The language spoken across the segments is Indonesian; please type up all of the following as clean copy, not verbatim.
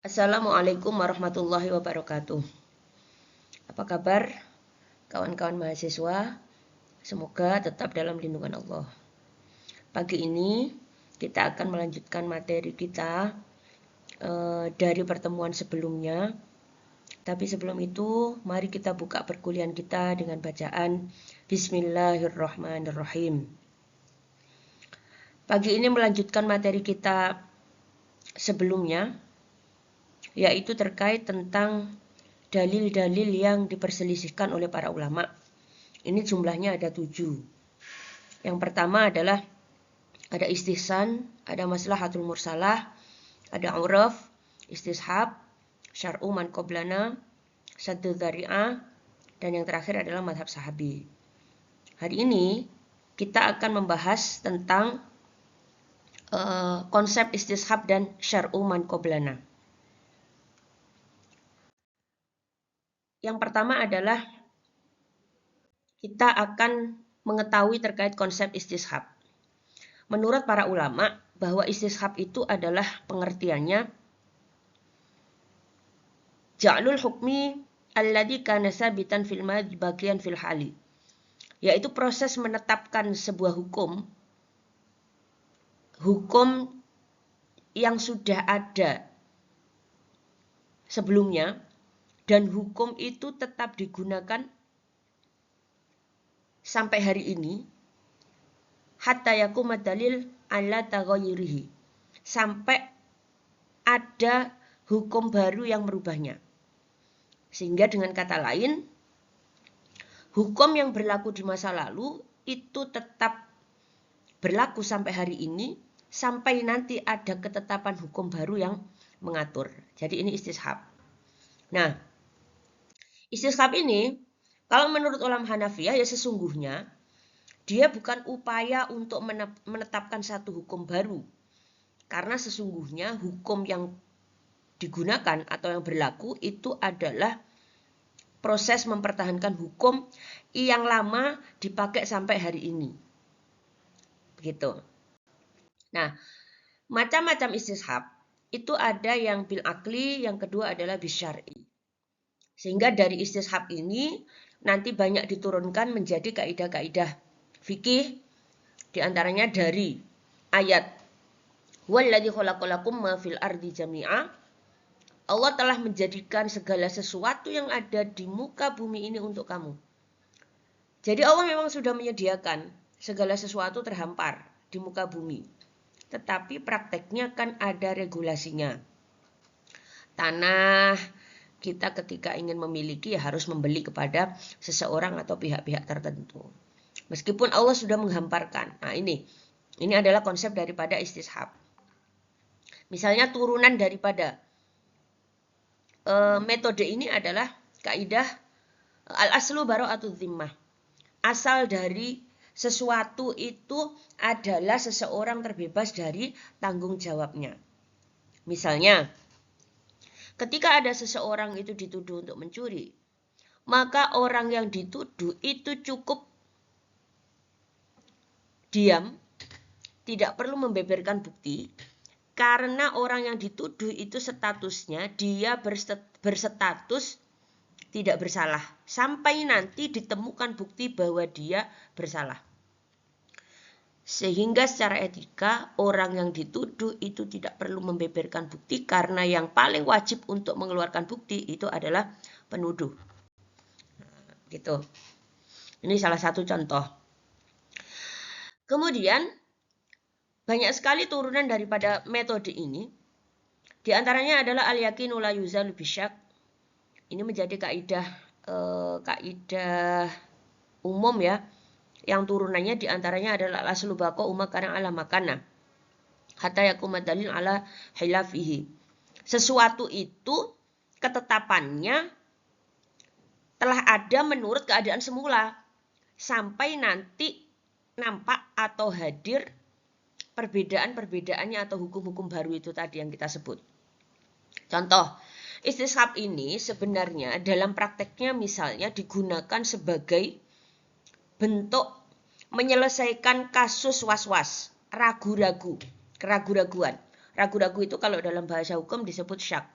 Assalamualaikum warahmatullahi wabarakatuh. Apa kabar kawan-kawan mahasiswa? Semoga tetap dalam lindungan Allah. Pagi ini kita akan melanjutkan materi kita dari pertemuan sebelumnya. Tapi sebelum itu, mari kita buka perkuliahan kita dengan bacaan Bismillahirrahmanirrahim. Pagi ini melanjutkan materi kita sebelumnya, yaitu terkait tentang dalil-dalil yang diperselisihkan oleh para ulama. Ini jumlahnya ada 7. Yang pertama adalah ada istihsan, ada maslahatul mursalah, ada uraf, istishab, syar'u man qoblana, saddu dzari'ah, dan yang terakhir adalah madhab sahabi. Hari ini kita akan membahas tentang konsep istishab dan syar'u man qoblana. Yang pertama adalah kita akan mengetahui terkait konsep istishab. Menurut para ulama, bahwa istishab itu adalah pengertiannya ja'lul hukmi alladhi kana sabitan fil madhi baqiyan fil hali, yaitu proses menetapkan sebuah hukum yang sudah ada sebelumnya dan hukum itu tetap digunakan sampai hari ini, hatta yakuma dalil ala taghayyurihi, sampai ada hukum baru yang merubahnya. Sehingga dengan kata lain, hukum yang berlaku di masa lalu itu tetap berlaku sampai hari ini, sampai nanti ada ketetapan hukum baru yang mengatur. Jadi ini istishab. Nah, istishab ini kalau menurut ulama Hanafiyah ya sesungguhnya dia bukan upaya untuk menetapkan satu hukum baru. Karena sesungguhnya hukum yang digunakan atau yang berlaku itu adalah proses mempertahankan hukum yang lama dipakai sampai hari ini. Begitu. Nah, macam-macam istishab itu ada yang bil akli, yang kedua adalah bil syar'i. Sehingga dari istishab ini nanti banyak diturunkan menjadi kaidah-kaidah fikih, diantaranya dari ayat Walladzi khalaqalakum ma fil ardi jami'a. Allah telah menjadikan segala sesuatu yang ada di muka bumi ini untuk kamu. Jadi Allah memang sudah menyediakan segala sesuatu terhampar di muka bumi. Tetapi prakteknya kan ada regulasinya. Tanah kita ketika ingin memiliki ya harus membeli kepada seseorang atau pihak-pihak tertentu. Meskipun Allah sudah menghamparkan. Nah ini adalah konsep daripada istishab. Misalnya turunan daripada metode ini adalah kaidah al-aslu bara'atu dzimmah. Asal dari sesuatu itu adalah seseorang terbebas dari tanggung jawabnya. Misalnya, ketika ada seseorang itu dituduh untuk mencuri, maka orang yang dituduh itu cukup diam, tidak perlu membeberkan bukti, karena orang yang dituduh itu statusnya dia berstatus tidak bersalah sampai nanti ditemukan bukti bahwa dia bersalah. Sehingga secara etika orang yang dituduh itu tidak perlu membeberkan bukti karena yang paling wajib untuk mengeluarkan bukti itu adalah penuduh. Nah, gitu. Ini salah satu contoh. Kemudian banyak sekali turunan daripada metode ini. Di antaranya adalah al-yaqinu la yuzalu bisyak. Ini menjadi kaidah umum ya. Yang turunannya di antaranya adalah al-aslu baqa umakaran ala makana. Hatta yakuma dalil ala hilafihi. Sesuatu itu ketetapannya telah ada menurut keadaan semula. Sampai nanti nampak atau hadir perbedaan-perbedaannya atau hukum-hukum baru itu tadi yang kita sebut. Contoh, istishab ini sebenarnya dalam prakteknya misalnya digunakan sebagai bentuk menyelesaikan kasus was-was, ragu-raguan. Ragu-ragu itu kalau dalam bahasa hukum disebut syak.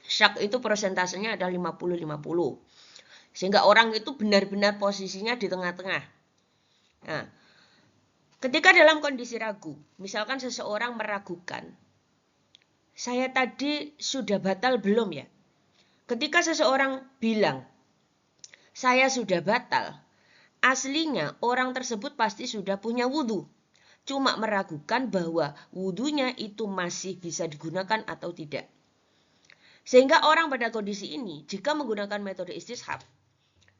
Syak itu persentasenya adalah 50-50. Sehingga orang itu benar-benar posisinya di tengah-tengah. Nah, ketika dalam kondisi ragu, misalkan seseorang meragukan, saya tadi sudah batal belum ya? Ketika seseorang bilang, saya sudah batal, aslinya orang tersebut pasti sudah punya wudhu. Cuma meragukan bahwa wudhunya itu masih bisa digunakan atau tidak. Sehingga orang pada kondisi ini, jika menggunakan metode istishab,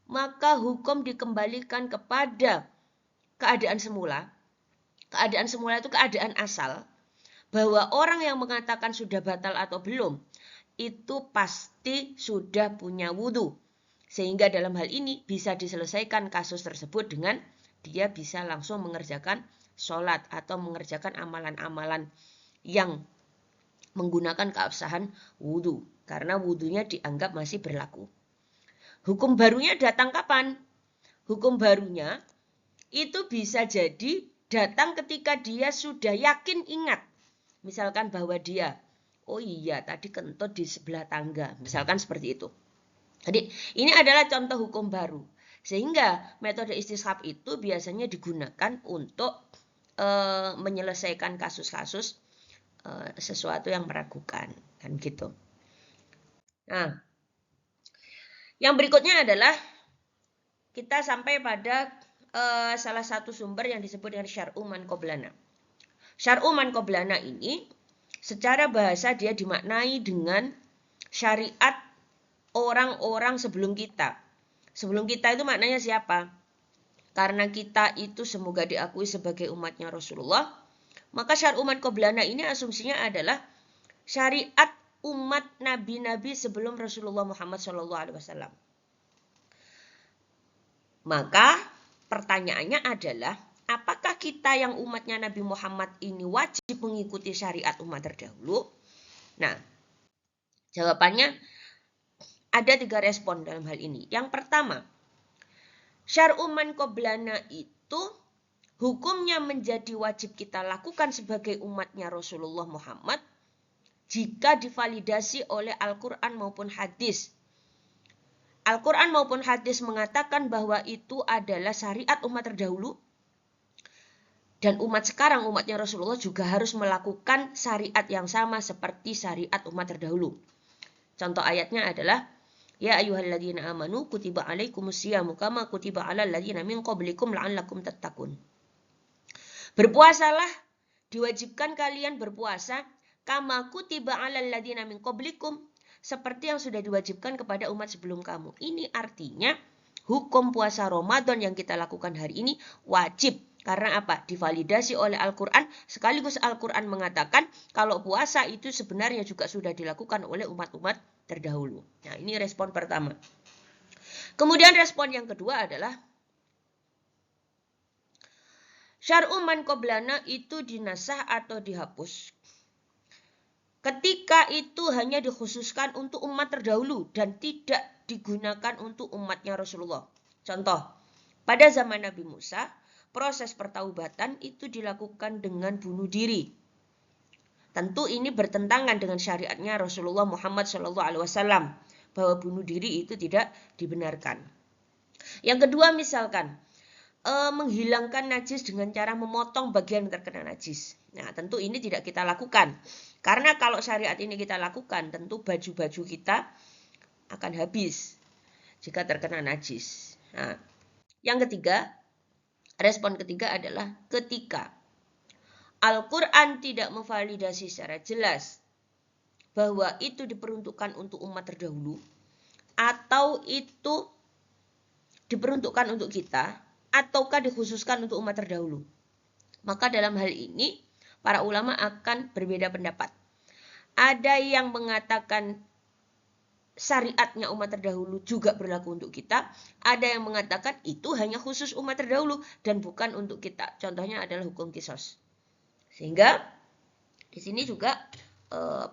maka hukum dikembalikan kepada keadaan semula. Keadaan semula itu keadaan asal. Bahwa orang yang mengatakan sudah batal atau belum, itu pasti sudah punya wudhu. Sehingga dalam hal ini bisa diselesaikan kasus tersebut dengan dia bisa langsung mengerjakan sholat atau mengerjakan amalan-amalan yang menggunakan keabsahan wudhu. Karena wudhunya dianggap masih berlaku. Hukum barunya datang kapan? Hukum barunya itu bisa jadi datang ketika dia sudah yakin ingat. Misalkan bahwa dia, oh iya tadi kentut di sebelah tangga. Misalkan seperti itu. Jadi ini adalah contoh hukum baru. Sehingga metode istishab itu biasanya digunakan untuk menyelesaikan kasus-kasus sesuatu yang meragukan. Kan gitu. Nah, yang berikutnya adalah kita sampai pada salah satu sumber yang disebut dengan syar'u man qoblana. Syar'u man qoblana ini secara bahasa dia dimaknai dengan syariat orang-orang sebelum kita. Sebelum kita itu maknanya siapa? Karena kita itu semoga diakui sebagai umatnya Rasulullah, maka syar'u man qoblana ini asumsinya adalah syariat umat nabi-nabi sebelum Rasulullah Muhammad SAW. Maka pertanyaannya adalah, apakah kita yang umatnya Nabi Muhammad ini wajib mengikuti syariat umat terdahulu? Nah, jawabannya ada 3 respon dalam hal ini. Yang pertama, syar'u man qoblana itu hukumnya menjadi wajib kita lakukan sebagai umatnya Rasulullah Muhammad jika divalidasi oleh Al-Quran maupun hadis. Al-Quran maupun hadis mengatakan bahwa itu adalah syariat umat terdahulu. Dan umat sekarang, umatnya Rasulullah juga harus melakukan syariat yang sama seperti syariat umat terdahulu. Contoh ayatnya adalah, Ya ayyuhalladzina amanu kutiba alaikumusyiyamu kama kutiba alal ladzina min qablikum la'allakum tattaqun. Berpuasalah, diwajibkan kalian berpuasa kama kutiba alal ladzina min qablikum, seperti yang sudah diwajibkan kepada umat sebelum kamu. Ini artinya hukum puasa Ramadan yang kita lakukan hari ini wajib. Karena apa? Divalidasi oleh Al-Quran. Sekaligus Al-Quran mengatakan kalau puasa itu sebenarnya juga sudah dilakukan oleh umat-umat terdahulu. Nah, ini respon pertama. Kemudian respon yang kedua adalah syar'u man qoblana itu dinasah atau dihapus ketika itu hanya dikhususkan untuk umat terdahulu dan tidak digunakan untuk umatnya Rasulullah. Contoh, pada zaman Nabi Musa, proses pertaubatan itu dilakukan dengan bunuh diri. Tentu ini bertentangan dengan syariatnya Rasulullah Muhammad SAW, bahwa bunuh diri itu tidak dibenarkan. Yang kedua misalkan, menghilangkan najis dengan cara memotong bagian terkena najis. Nah, tentu ini tidak kita lakukan. Karena kalau syariat ini kita lakukan, tentu baju-baju kita akan habis jika terkena najis. Nah, yang ketiga, respon ketiga adalah ketika Al-Quran tidak memvalidasi secara jelas bahwa itu diperuntukkan untuk umat terdahulu, atau itu diperuntukkan untuk kita, ataukah dikhususkan untuk umat terdahulu. Maka dalam hal ini, para ulama akan berbeda pendapat. Ada yang mengatakan syariatnya umat terdahulu juga berlaku untuk kita. Ada yang mengatakan itu hanya khusus umat terdahulu dan bukan untuk kita. Contohnya adalah hukum qisas. Sehingga di sini juga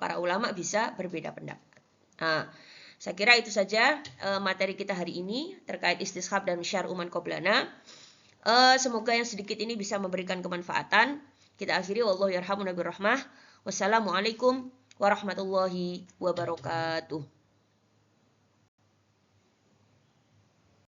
para ulama bisa berbeda pendapat. Nah, saya kira itu saja materi kita hari ini terkait istishab dan syar'u man qoblana. Semoga yang sedikit ini bisa memberikan kemanfaatan. Kita akhiri, wallahu yarhamuna birrahmah. Wassalamualaikum warahmatullahi wabarakatuh.